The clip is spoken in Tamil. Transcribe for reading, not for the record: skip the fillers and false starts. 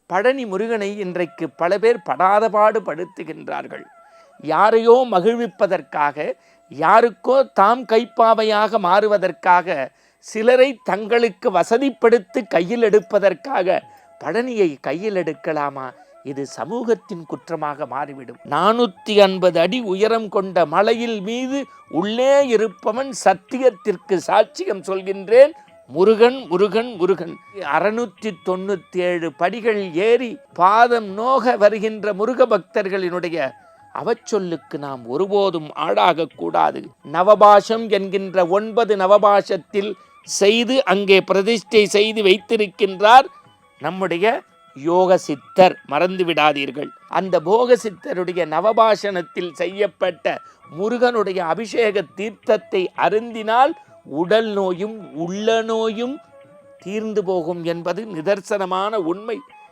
பழனி முருகனை இன்றைக்கு பல பேர் படாத பாடு படுத்துகின்றார்கள். யாரையோ மகிழ்விப்பதற்காக, யாருக்கோ தாம் கைப்பாவையாக மாறுவதற்காக, சிலரை தங்களுக்கு வசதிப்படுத்தி கையில் எடுப்பதற்காக பழனியை கையில் எடுக்கலாமா? இது சமூகத்தின் குற்றமாக மாறிவிடும். 450 அடி உயரம் கொண்ட மலையில் மீது உள்ளே இருப்பவன் சத்தியத்திற்கு சாட்சியம் சொல்கின்றேன், முருகன் முருகன் முருகன். 697 படிகள் ஏறி பாதம் நோக வருகின்ற முருக பக்தர்களினுடைய அவச்சொல்லுக்கு நாம் ஒருபோதும் ஆளாகக்கூடாது. நவபாஷம் என்கின்ற 9 நவபாஷத்தில் செய்து அங்கே பிரதிஷ்டை செய்து வைத்திருக்கின்றார் நம்முடைய யோக சித்தர், மறந்து விடாதீர்கள். அந்த போக சித்தருடைய நவபாஷணத்தில் செய்யப்பட்ட முருகனுடைய அபிஷேக தீர்த்தத்தை அருந்தினால் உடல் நோயும் உள்ள நோயும் தீர்ந்து போகும் என்பது நிதர்சனமான உண்மை.